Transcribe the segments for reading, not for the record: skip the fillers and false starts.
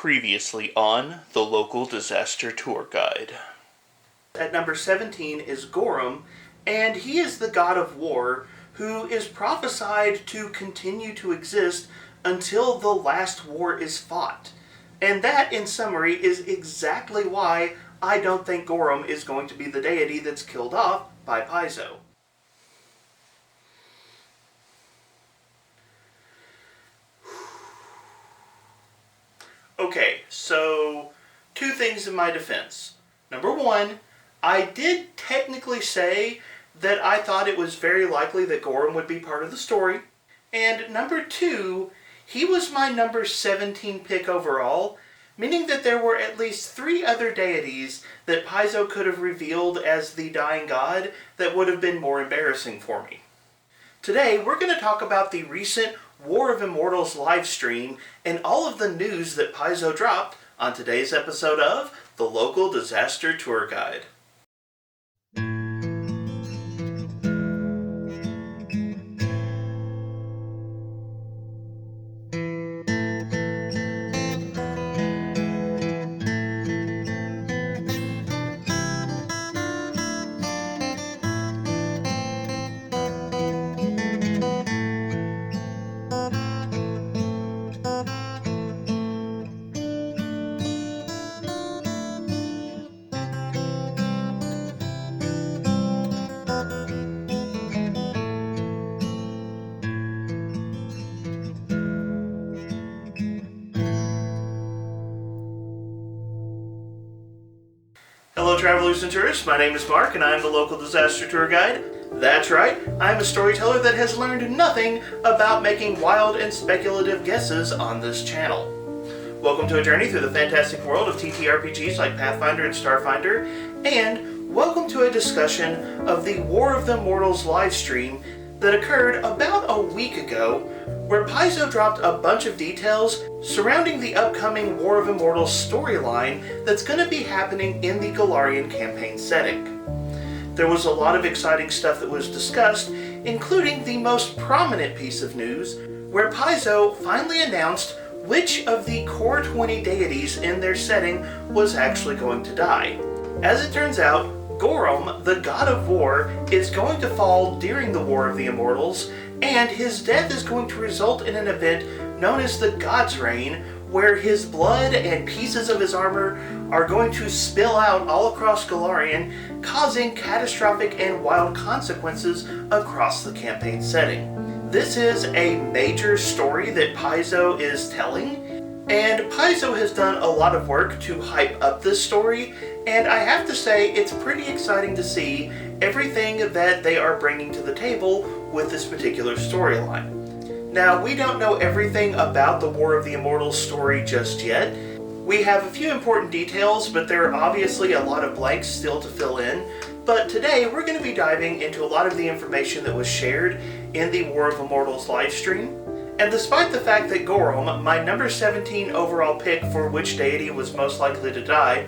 Previously on the local disaster tour guide. At number 17 is Gorum, and he is the god of war who is prophesied to continue to exist until the last war is fought. And that, in summary, is exactly why I don't think Gorum is going to be the deity that's killed off by Paizo. Okay, so two things in my defense. Number one, I did technically say that I thought it was very likely that Gorum would be part of the story. And number two, he was my number 17 pick overall, meaning that there were at least 3 other deities that Paizo could have revealed as the dying god that would have been more embarrassing for me. Today, we're going to talk about the recent War of Immortals livestream and all of the news that Paizo dropped on today's episode of the Local Disaster Tour Guide. Hello travelers and tourists, my name is Mark and I am the local disaster tour guide. That's right, I'm a storyteller that has learned nothing about making wild and speculative guesses on this channel. Welcome to a journey through the fantastic world of TTRPGs like Pathfinder and Starfinder, and welcome to a discussion of the War of the Immortals livestream that occurred about a week ago, where Paizo dropped a bunch of details surrounding the upcoming War of Immortals storyline that's going to be happening in the Golarion campaign setting. There was a lot of exciting stuff that was discussed, including the most prominent piece of news, where Paizo finally announced which of the core 20 deities in their setting was actually going to die. As it turns out, Gorum, the god of war, is going to fall during the War of the Immortals, and his death is going to result in an event known as the Godsrain, where his blood and pieces of his armor are going to spill out all across Golarion, causing catastrophic and wild consequences across the campaign setting. This is a major story that Paizo is telling, and Paizo has done a lot of work to hype up this story, and I have to say it's pretty exciting to see everything that they are bringing to the table with this particular storyline. Now, we don't know everything about the War of the Immortals story just yet. We have a few important details, but there are obviously a lot of blanks still to fill in. But today, we're going to be diving into a lot of the information that was shared in the War of Immortals livestream. And despite the fact that Gorum, my number 17 overall pick for which deity was most likely to die,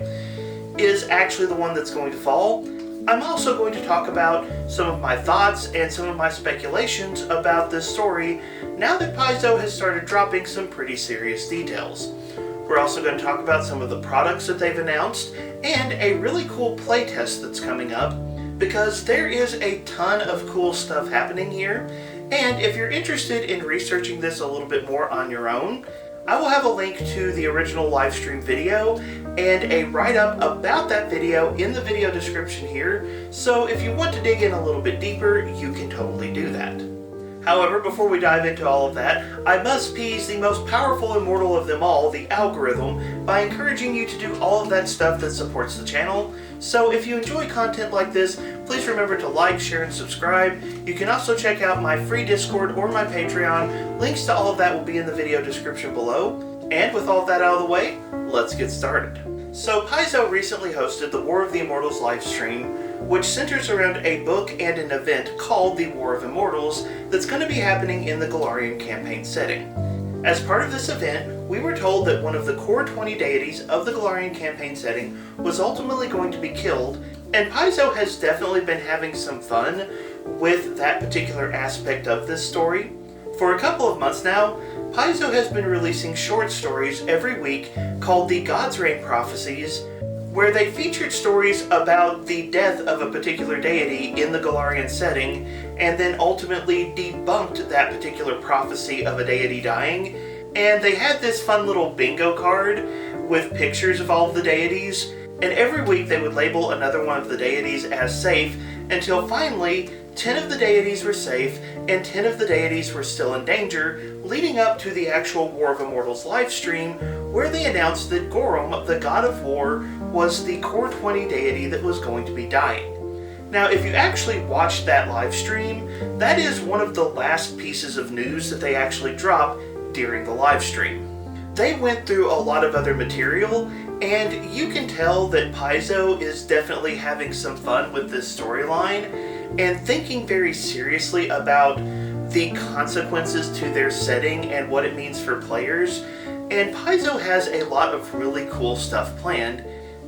is actually the one that's going to fall, I'm also going to talk about some of my thoughts and some of my speculations about this story now that Paizo has started dropping some pretty serious details. We're also going to talk about some of the products that they've announced and a really cool playtest that's coming up, because there is a ton of cool stuff happening here, and if you're interested in researching this a little bit more on your own, I will have a link to the original livestream video and a write-up about that video in the video description here, so if you want to dig in a little bit deeper, you can totally do that. However, before we dive into all of that, I must appease the most powerful immortal of them all, the algorithm, by encouraging you to do all of that stuff that supports the channel. So if you enjoy content like this, please remember to like, share, and subscribe. You can also check out my free Discord or my Patreon. Links to all of that will be in the video description below. And with all of that out of the way, let's get started. So Paizo recently hosted the War of the Immortals livestream, which centers around a book and an event called the War of Immortals that's going to be happening in the Golarion campaign setting. As part of this event, we were told that one of the core 20 deities of the Golarion campaign setting was ultimately going to be killed, and Paizo has definitely been having some fun with that particular aspect of this story. For a couple of months now, Paizo has been releasing short stories every week called the Godsrain prophecies, where they featured stories about the death of a particular deity in the Golarion setting, and then ultimately debunked that particular prophecy of a deity dying. And they had this fun little bingo card with pictures of all of the deities, and every week they would label another one of the deities as safe, until finally 10 of the deities were safe, and 10 of the deities were still in danger, leading up to the actual War of Immortals livestream, where they announced that Gorum, the god of war, was the core 20 deity that was going to be dying. Now, if you actually watched that live stream, that is one of the last pieces of news that they actually dropped during the live stream. They went through a lot of other material, and you can tell that Paizo is definitely having some fun with this storyline and thinking very seriously about the consequences to their setting and what it means for players. And Paizo has a lot of really cool stuff planned,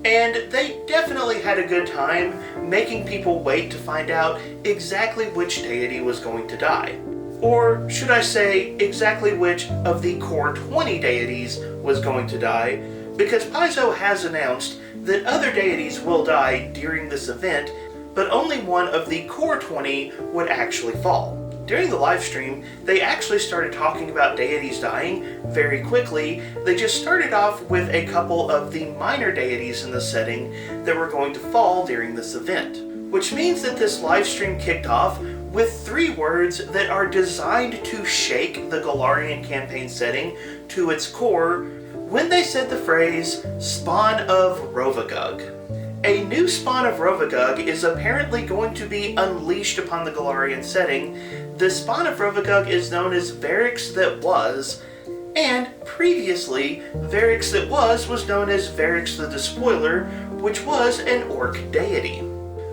and they definitely had a good time making people wait to find out exactly which deity was going to die. Or should I say, exactly which of the core 20 deities was going to die, because Paizo has announced that other deities will die during this event, but only one of the core 20 would actually fall. During the live stream, they actually started talking about deities dying very quickly. They just started off with a couple of the minor deities in the setting that were going to fall during this event, which means that this live stream kicked off with 3 words that are designed to shake the Golarion campaign setting to its core when they said the phrase, "Spawn of Rovagug." A new spawn of Rovagug is apparently going to be unleashed upon the Golarion setting. The spawn of Rovagug is known as Varix That Was, and previously, Varix That Was known as Varix the Despoiler, which was an orc deity.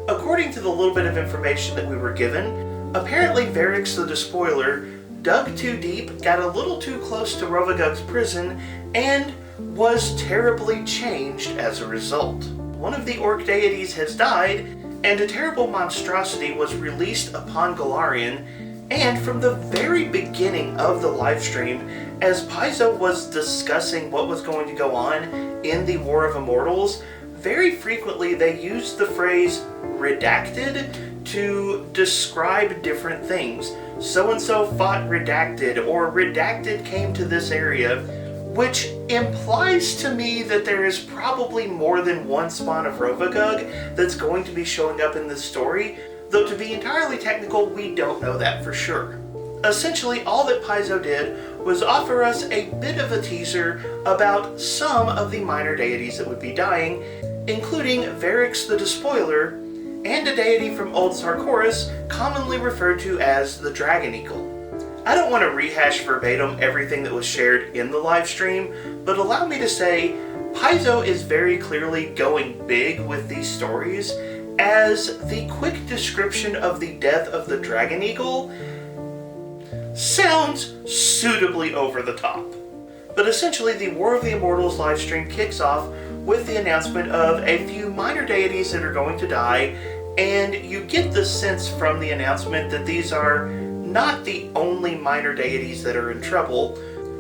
According to the little bit of information that we were given, apparently Varix the Despoiler dug too deep, got a little too close to Rovagug's prison, and was terribly changed as a result. One of the orc deities has died, and a terrible monstrosity was released upon Golarion, and from the very beginning of the livestream, as Paizo was discussing what was going to go on in the War of Immortals, very frequently they used the phrase redacted to describe different things. So-and-so fought redacted, or redacted came to this area, which implies to me that there is probably more than one spawn of Rovagug that's going to be showing up in this story, though to be entirely technical, we don't know that for sure. Essentially, all that Paizo did was offer us a bit of a teaser about some of the minor deities that would be dying, including Varix the Despoiler, and a deity from Old Sarkoris, commonly referred to as the Dragon Eagle. I don't want to rehash verbatim everything that was shared in the live stream, but allow me to say, Paizo is very clearly going big with these stories, as the quick description of the death of the Dragon Eagle sounds suitably over the top. But essentially, the War of the Immortals livestream kicks off with the announcement of a few minor deities that are going to die, and you get the sense from the announcement that these are not the only minor deities that are in trouble.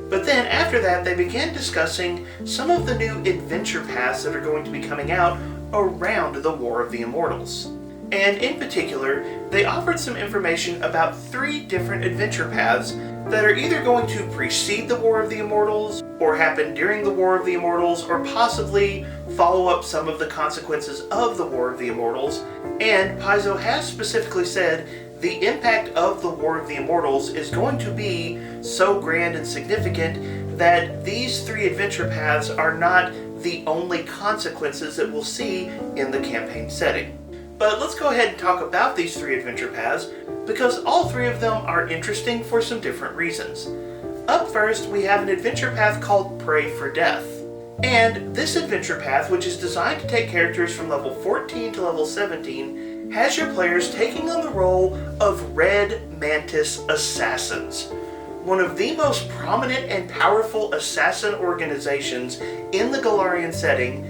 But then after that, they began discussing some of the new adventure paths that are going to be coming out around the War of the Immortals. And in particular, they offered some information about 3 different adventure paths that are either going to precede the War of the Immortals, or happen during the War of the Immortals, or possibly follow up some of the consequences of the War of the Immortals. And Paizo has specifically said the impact of the War of the Immortals is going to be so grand and significant that these 3 adventure paths are not the only consequences that we'll see in the campaign setting. But let's go ahead and talk about these 3 adventure paths, because all 3 of them are interesting for some different reasons. Up first, we have an adventure path called Pray for Death. And this adventure path, which is designed to take characters from level 14 to level 17, has your players taking on the role of Red Mantis Assassins, one of the most prominent and powerful assassin organizations in the Golarion setting.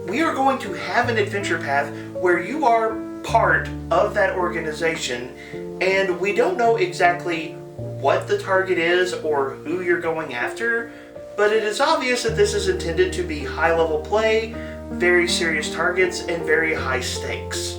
We are going to have an adventure path where you are part of that organization, and we don't know exactly what the target is or who you're going after, but it is obvious that this is intended to be high-level play, very serious targets, and very high stakes.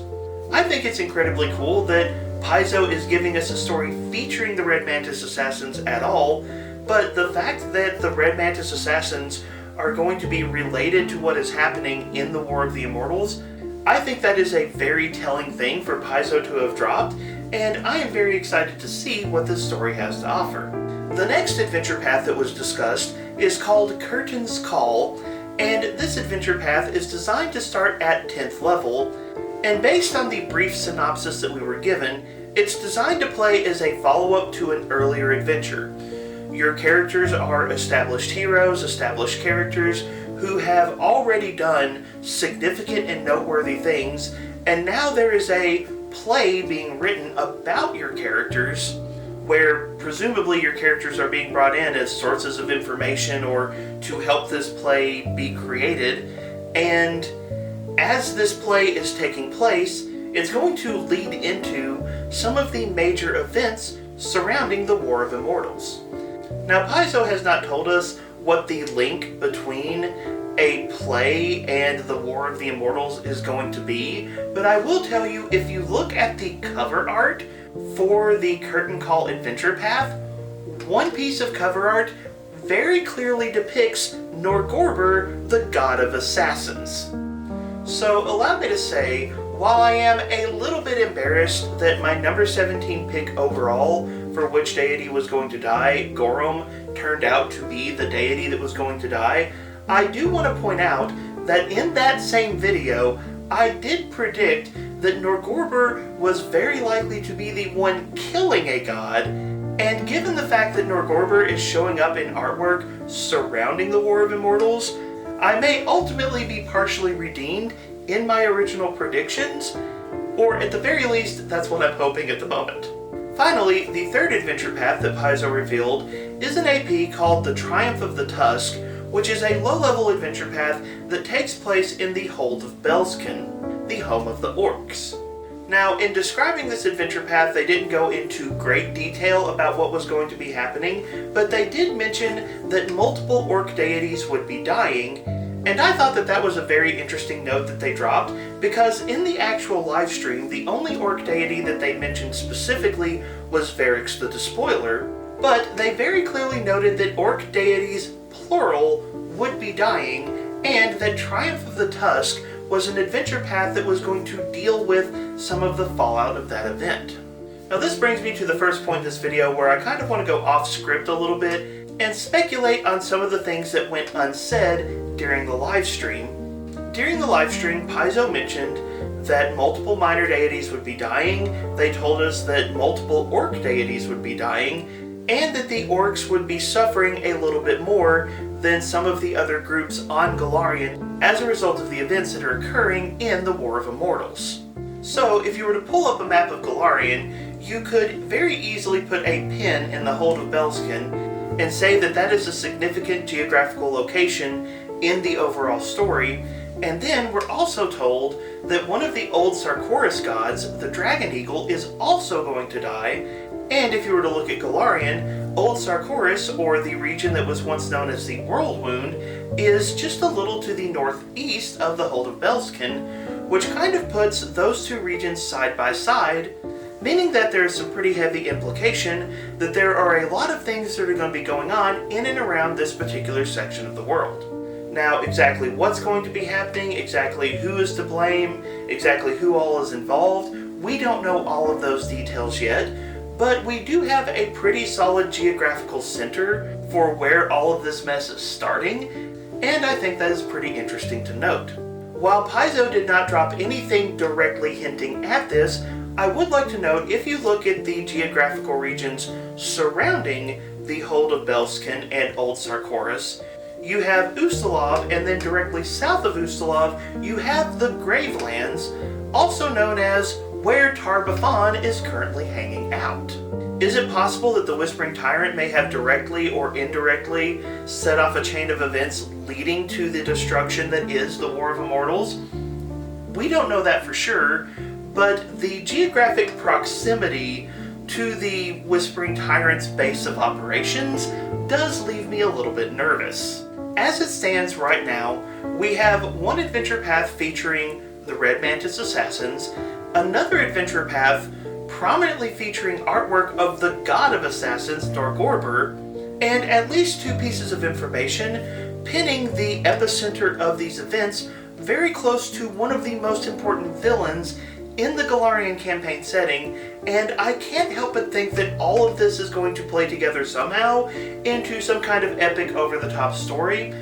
I think it's incredibly cool that Paizo is giving us a story featuring the Red Mantis Assassins at all, but the fact that the Red Mantis Assassins are going to be related to what is happening in the War of the Immortals, I think that is a very telling thing for Paizo to have dropped, and I am very excited to see what this story has to offer. The next adventure path that was discussed is called Curtain's Call, and this adventure path is designed to start at 10th level, and based on the brief synopsis that we were given, it's designed to play as a follow-up to an earlier adventure. Your characters are established heroes, established characters who have already done significant and noteworthy things, and now there is a play being written about your characters, where presumably your characters are being brought in as sources of information or to help this play be created, and as this play is taking place, it's going to lead into some of the major events surrounding the War of Immortals. Now, Paizo has not told us what the link between a play and the War of the Immortals is going to be, but I will tell you, if you look at the cover art for the Curtain Call Adventure Path, one piece of cover art very clearly depicts Norgorber, the god of assassins. So allow me to say, while I am a little bit embarrassed that my number 17 pick overall for which deity was going to die, Gorum, turned out to be the deity that was going to die, I do want to point out that in that same video, I did predict that Norgorber was very likely to be the one killing a god, and given the fact that Norgorber is showing up in artwork surrounding the War of Immortals, I may ultimately be partially redeemed in my original predictions, or at the very least, that's what I'm hoping at the moment. Finally, the third adventure path that Paizo revealed is an AP called the Triumph of the Tusk, which is a low-level adventure path that takes place in the Hold of Belskin, the home of the orcs. Now, in describing this adventure path, they didn't go into great detail about what was going to be happening, but they did mention that multiple orc deities would be dying, and I thought that that was a very interesting note that they dropped, because in the actual live stream, the only orc deity that they mentioned specifically was Varix the Despoiler, but they very clearly noted that orc deities, plural, would be dying, and that Triumph of the Tusk was an adventure path that was going to deal with some of the fallout of that event. Now this brings me to the first point in this video where I kind of want to go off script a little bit and speculate on some of the things that went unsaid during the live stream. During the live stream, Paizo mentioned that multiple minor deities would be dying, they told us that multiple orc deities would be dying, and that the orcs would be suffering a little bit more than some of the other groups on Golarion as a result of the events that are occurring in the War of Immortals. So, if you were to pull up a map of Golarion, you could very easily put a pin in the Hold of Belskin and say that that is a significant geographical location in the overall story, and then we're also told that one of the old Sarkoris gods, the Dragon Eagle, is also going to die, and if you were to look at Golarion, Old Sarkoris, or the region that was once known as the Whirlwound, is just a little to the northeast of the Hold of Belskin, which kind of puts those two regions side by side, meaning that there is some pretty heavy implication that there are a lot of things that are going to be going on in and around this particular section of the world. Now, exactly what's going to be happening, exactly who is to blame, exactly who all is involved, we don't know all of those details yet, but we do have a pretty solid geographical center for where all of this mess is starting, and I think that is pretty interesting to note. While Paizo did not drop anything directly hinting at this, I would like to note, if you look at the geographical regions surrounding the Hold of Belskin and Old Sarkoris, you have Ustalov, and then directly south of Ustalov, you have the Gravelands, also known as where Tar-Baphon is currently hanging out. Is it possible that the Whispering Tyrant may have directly or indirectly set off a chain of events leading to the destruction that is the War of Immortals? We don't know that for sure, but the geographic proximity to the Whispering Tyrant's base of operations does leave me a little bit nervous. As it stands right now, we have one adventure path featuring the Red Mantis Assassins, another adventure path prominently featuring artwork of the God of Assassins, Dorgorber, and at least 2 pieces of information pinning the epicenter of these events very close to one of the most important villains in the Golarion campaign setting, and I can't help but think that all of this is going to play together somehow into some kind of epic over-the-top story.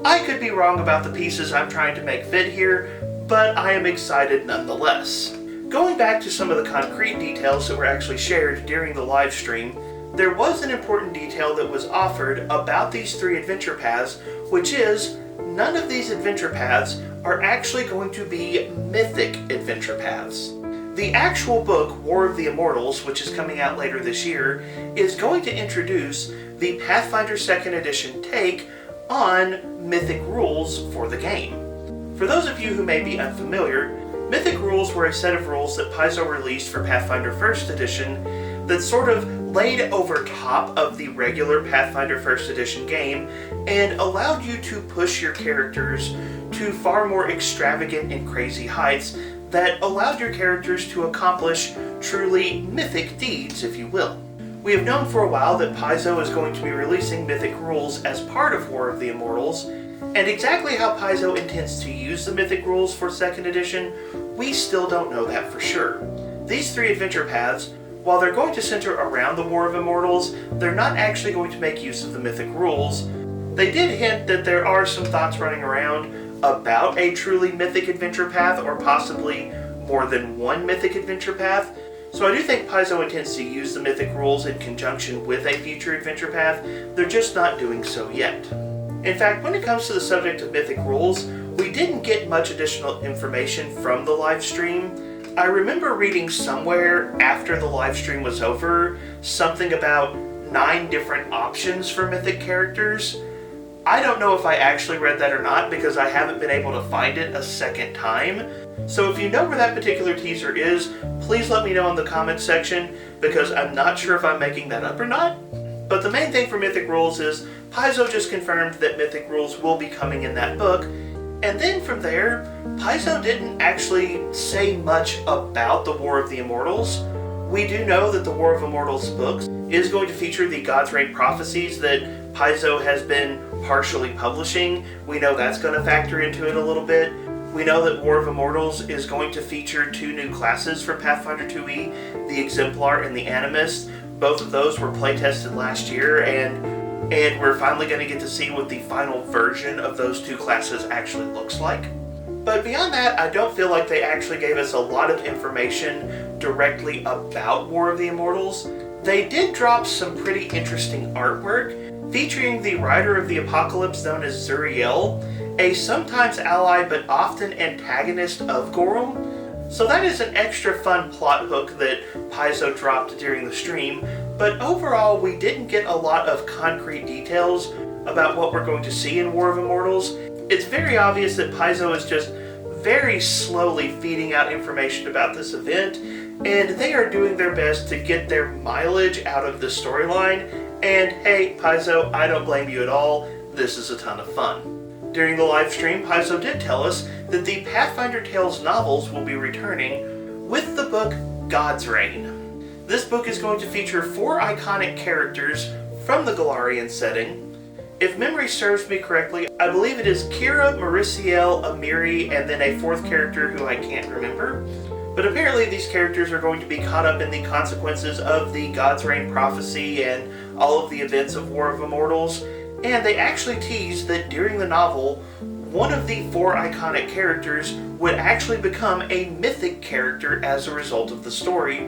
I could be wrong about the pieces I'm trying to make fit here, but I am excited nonetheless. Going back to some of the concrete details that were actually shared during the live stream, there was an important detail that was offered about these 3 adventure paths, which is none of these adventure paths are actually going to be mythic adventure paths. The actual book, War of the Immortals, which is coming out later this year, is going to introduce the Pathfinder 2nd Edition take on mythic rules for the game. For those of you who may be unfamiliar, mythic rules were a set of rules that Paizo released for Pathfinder 1st Edition that sort of laid over top of the regular Pathfinder 1st Edition game and allowed you to push your characters to far more extravagant and crazy heights that allowed your characters to accomplish truly mythic deeds, if you will. We have known for a while that Paizo is going to be releasing mythic rules as part of War of the Immortals, and exactly how Paizo intends to use the mythic rules for 2nd edition, we still don't know that for sure. These 3 adventure paths, while they're going to center around the War of Immortals, they're not actually going to make use of the mythic rules. They did hint that there are some thoughts running around about a truly mythic adventure path, or possibly more than one mythic adventure path. So I do think Paizo intends to use the mythic rules in conjunction with a future adventure path. They're just not doing so yet. In fact, when it comes to the subject of mythic rules, we didn't get much additional information from the live stream. I remember reading somewhere after the live stream was over something about 9 different options for mythic characters. I don't know if I actually read that or not because I haven't been able to find it a second time. So if you know where that particular teaser is, please let me know in the comments section because I'm not sure if I'm making that up or not. But the main thing for mythic rules is Paizo just confirmed that mythic rules will be coming in that book. And then from there, Paizo didn't actually say much about the War of the Immortals. We do know that the War of Immortals book is going to feature the Godsrain prophecies that Paizo has been partially publishing. We know that's going to factor into it a little bit. We know that War of Immortals is going to feature 2 new classes for Pathfinder 2e, the Exemplar and the Animist. Both of those were playtested last year, and we're finally going to get to see what the final version of those 2 classes actually looks like. But beyond that, I don't feel like they actually gave us a lot of information directly about War of the Immortals. They did drop some pretty interesting artwork featuring the Rider of the Apocalypse known as Zuriel, a sometimes ally but often antagonist of Gorum. So that is an extra fun plot hook that Paizo dropped during the stream, but overall we didn't get a lot of concrete details about what we're going to see in War of Immortals. It's very obvious that Paizo is just very slowly feeding out information about this event, and they are doing their best to get their mileage out of the storyline, and hey, Paizo, I don't blame you at all, this is a ton of fun. During the live stream, Paizo did tell us that the Pathfinder Tales novels will be returning with the book Godsrain. This book is going to feature 4 iconic characters from the Golarion setting. If memory serves me correctly, I believe it is Kira, Mariciel, Amiri, and then a 4th character who I can't remember. But apparently these characters are going to be caught up in the consequences of the Godsrain prophecy and all of the events of War of Immortals. And they actually teased that during the novel, one of the 4 iconic characters would actually become a mythic character as a result of the story.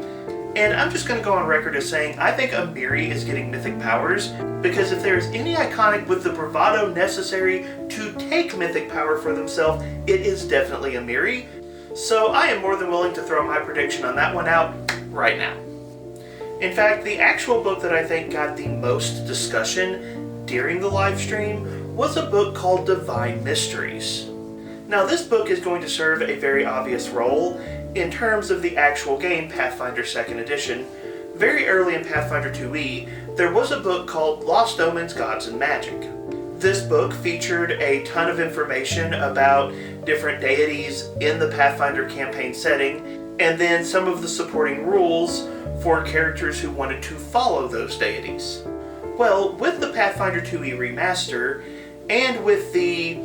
And I'm just going to go on record as saying I think Amiri is getting mythic powers, because if there's any iconic with the bravado necessary to take mythic power for themselves, it is definitely Amiri. So I am more than willing to throw my prediction on that one out right now. In fact, the actual book that I think got the most discussion during the live stream was a book called Divine Mysteries. Now this book is going to serve a very obvious role in terms of the actual game Pathfinder 2nd Edition. very early in Pathfinder 2e, there was a book called Lost Omens, Gods, and Magic. This book featured a ton of information about different deities in the Pathfinder campaign setting, and then some of the supporting rules for characters who wanted to follow those deities. Well, with the Pathfinder 2e remaster, and with the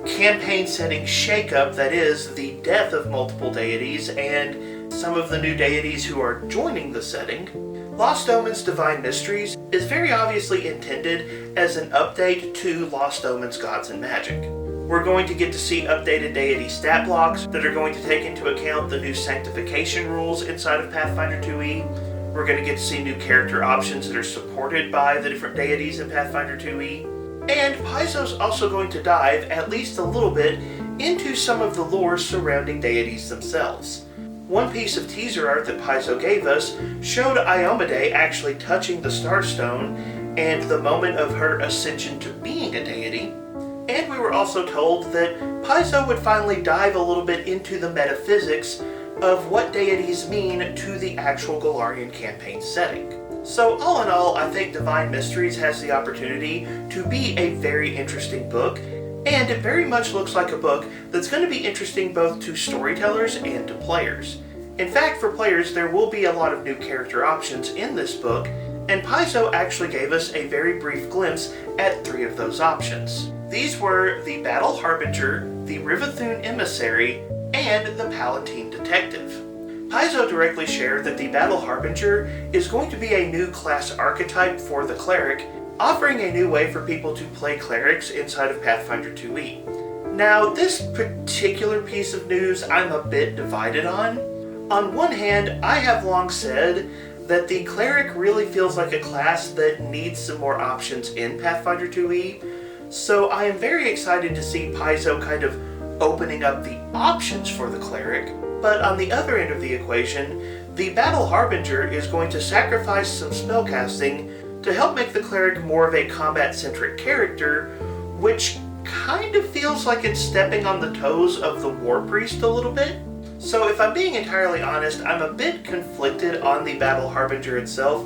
campaign setting shakeup that is the death of multiple deities and some of the new deities who are joining the setting, Lost Omens Divine Mysteries is very obviously intended as an update to Lost Omens Gods and Magic. We're going to get to see updated deity stat blocks that are going to take into account the new sanctification rules inside of Pathfinder 2e. We're going to get to see new character options that are supported by the different deities in Pathfinder 2e. And Paizo's also going to dive, at least a little bit, into some of the lore surrounding deities themselves. One piece of teaser art that Paizo gave us showed Iomedae actually touching the Starstone and the moment of her ascension to being a deity. And we were also told that Paizo would finally dive a little bit into the metaphysics of what deities mean to the actual Golarion campaign setting. So all in all, I think Divine Mysteries has the opportunity to be a very interesting book, and it very much looks like a book that's going to be interesting both to storytellers and to players. In fact, for players, there will be a lot of new character options in this book, and Paizo actually gave us a very brief glimpse at 3 of those options. These were the Battle Harbinger, the Rivathune Emissary, and the Palatine Detective. Paizo directly shared that the Battle Harbinger is going to be a new class archetype for the cleric, offering a new way for people to play clerics inside of Pathfinder 2e. Now, this particular piece of news I'm a bit divided on. On one hand, I have long said that the cleric really feels like a class that needs some more options in Pathfinder 2e, so I am very excited to see Paizo kind of opening up the options for the cleric. But on the other end of the equation, the Battle Harbinger is going to sacrifice some spellcasting to help make the cleric more of a combat-centric character, which kind of feels like it's stepping on the toes of the War Priest a little bit. So if I'm being entirely honest, I'm a bit conflicted on the Battle Harbinger itself.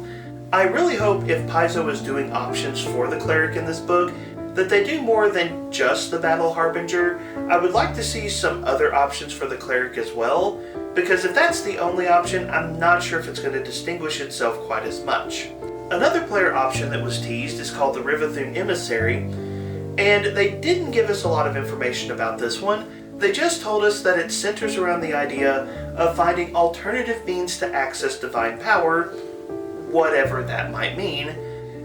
I really hope if Paizo is doing options for the cleric in this book, that they do more than just the Battle Harbinger. I would like to see some other options for the cleric as well, because if that's the only option, I'm not sure if it's going to distinguish itself quite as much. Another player option that was teased is called the Rivathune Emissary, and they didn't give us a lot of information about this one. They just told us that it centers around the idea of finding alternative means to access divine power, whatever that might mean.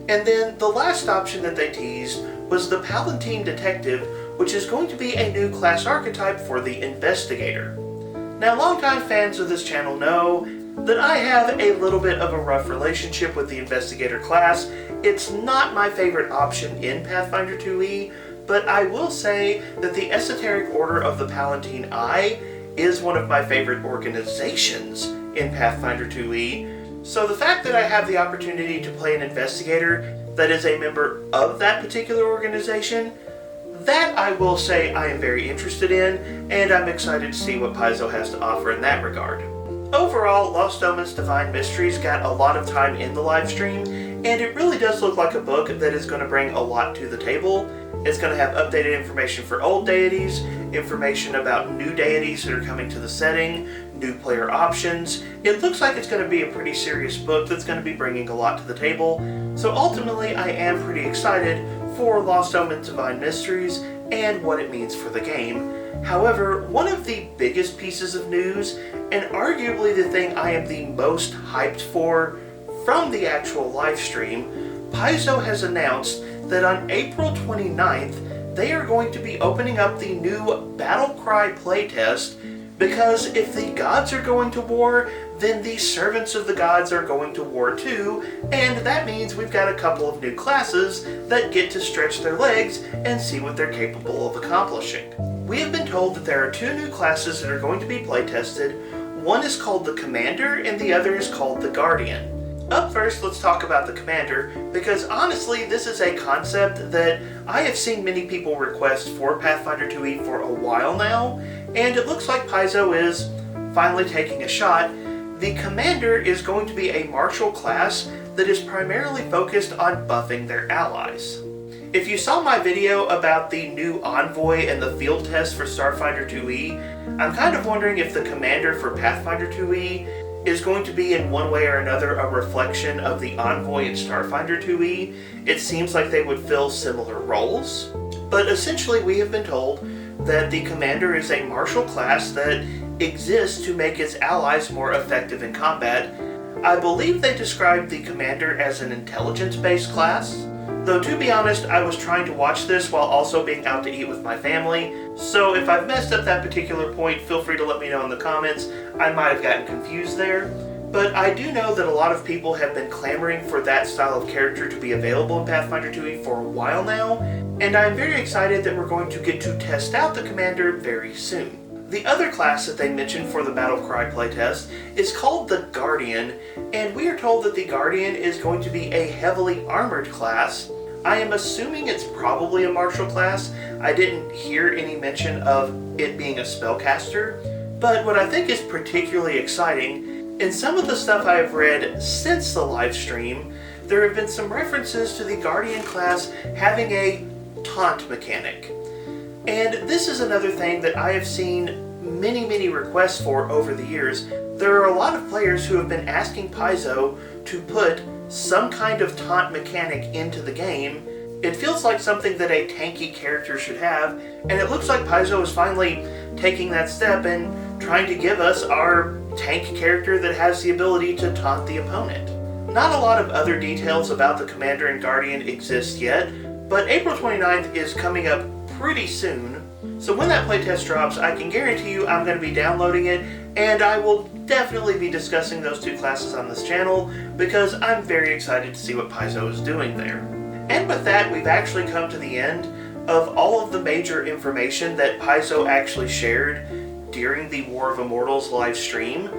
And then the last option that they teased was the Palatine Detective, which is going to be a new class archetype for the Investigator. Now, longtime fans of this channel know that I have a little bit of a rough relationship with the Investigator class. It's not my favorite option in Pathfinder 2e, but I will say that the Esoteric Order of the Palatine Eye is one of my favorite organizations in Pathfinder 2e. So the fact that I have the opportunity to play an Investigator that is a member of that particular organization, that I will say I am very interested in, and I'm excited to see what Paizo has to offer in that regard. Overall, Lost Omens Divine Mysteries got a lot of time in the live stream, and it really does look like a book that is going to bring a lot to the table. It's going to have updated information for old deities, information about new deities that are coming to the setting, new player options. It looks like it's going to be a pretty serious book that's going to be bringing a lot to the table. So ultimately, I am pretty excited for Lost Omens Divine Mysteries and what it means for the game. However, one of the biggest pieces of news, and arguably the thing I am the most hyped for from the actual live stream, Paizo has announced that on April 29th, they are going to be opening up the new Battlecry playtest, because if the gods are going to war, then the servants of the gods are going to war too, and that means we've got a couple of new classes that get to stretch their legs and see what they're capable of accomplishing. We have been told that there are 2 new classes that are going to be playtested. One is called the Commander, and the other is called the Guardian. Up first, let's talk about the Commander, because honestly, this is a concept that I have seen many people request for Pathfinder 2e for a while now, and it looks like Paizo is finally taking a shot. the commander is going to be a martial class that is primarily focused on buffing their allies. If you saw my video about the new Envoy and the field test for Starfinder 2e, I'm kind of wondering if the commander for Pathfinder 2e is going to be in one way or another a reflection of the Envoy in Starfinder 2e. It seems like they would fill similar roles, but essentially we have been told that the commander is a martial class that exists to make its allies more effective in combat. I believe they described the commander as an intelligence-based class, though to be honest, I was trying to watch this while also being out to eat with my family, so if I've messed up that particular point, feel free to let me know in the comments. I might have gotten confused there. But I do know that a lot of people have been clamoring for that style of character to be available in Pathfinder 2e for a while now, and I'm very excited that we're going to get to test out the commander very soon. The other class that they mentioned for the Battlecry playtest is called the Guardian, and we are told that the Guardian is going to be a heavily armored class. I am assuming it's probably a martial class. I didn't hear any mention of it being a spellcaster, but what I think is particularly exciting, in some of the stuff I have read since the live stream, there have been some references to the Guardian class having a taunt mechanic. And this is another thing that I have seen many requests for over the years. There are a lot of players who have been asking Paizo to put some kind of taunt mechanic into the game. It feels like something that a tanky character should have, and it looks like Paizo is finally taking that step and trying to give us our tank character that has the ability to taunt the opponent. Not a lot of other details about the Commander and Guardian exist yet, but April 29th is coming up pretty soon, so when that playtest drops, I can guarantee you I'm going to be downloading it, and I will definitely be discussing those two classes on this channel, because I'm very excited to see what Paizo is doing there. And with that, we've actually come to the end of all of the major information that Paizo actually shared during the War of Immortals live stream.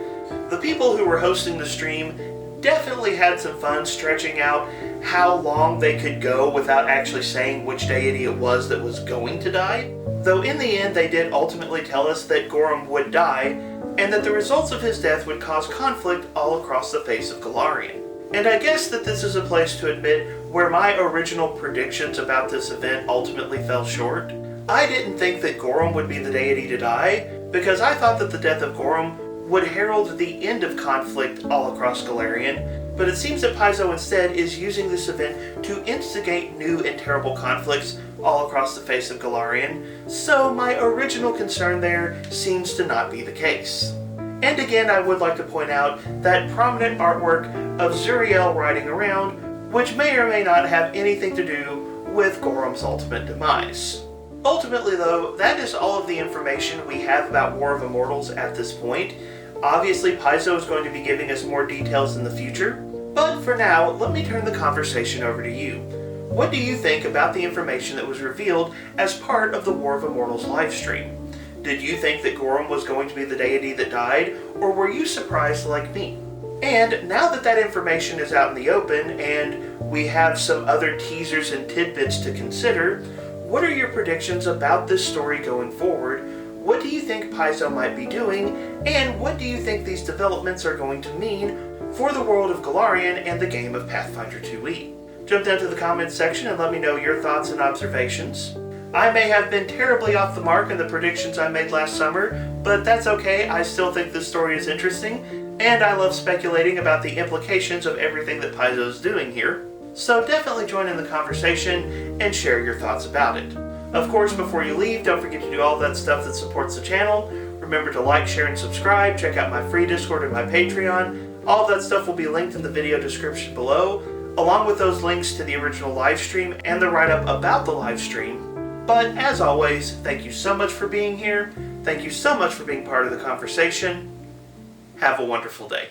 The people who were hosting the stream definitely had some fun stretching out how long they could go without actually saying which deity it was that was going to die. Though in the end they did ultimately tell us that Gorum would die, and that the results of his death would cause conflict all across the face of Golarion. And I guess that this is a place to admit where my original predictions about this event ultimately fell short. I didn't think that Gorum would be the deity to die, because I thought that the death of Gorum would herald the end of conflict all across Golarion, but it seems that Paizo instead is using this event to instigate new and terrible conflicts all across the face of Golarion, so my original concern there seems to not be the case. And again, I would like to point out that prominent artwork of Zuriel riding around, which may or may not have anything to do with Gorum's ultimate demise. Ultimately though, that is all of the information we have about War of Immortals at this point. Obviously, Paizo is going to be giving us more details in the future, but for now, let me turn the conversation over to you. What do you think about the information that was revealed as part of the War of Immortals livestream? Did you think that Gorum was going to be the deity that died, or were you surprised like me? And now that that information is out in the open, and we have some other teasers and tidbits to consider, what are your predictions about this story going forward? What do you think Paizo might be doing, and what do you think these developments are going to mean for the world of Golarion and the game of Pathfinder 2e? Jump down to the comments section and let me know your thoughts and observations. I may have been terribly off the mark in the predictions I made last summer, but that's okay. I still think this story is interesting, and I love speculating about the implications of everything that Paizo is doing here. So definitely join in the conversation and share your thoughts about it. Of course, before you leave, don't forget to do all that stuff that supports the channel. Remember to like, share, and subscribe. Check out my free Discord and my Patreon. All of that stuff will be linked in the video description below, along with those links to the original live stream and the write-up about the live stream. But as always, thank you so much for being here. Thank you so much for being part of the conversation. Have a wonderful day.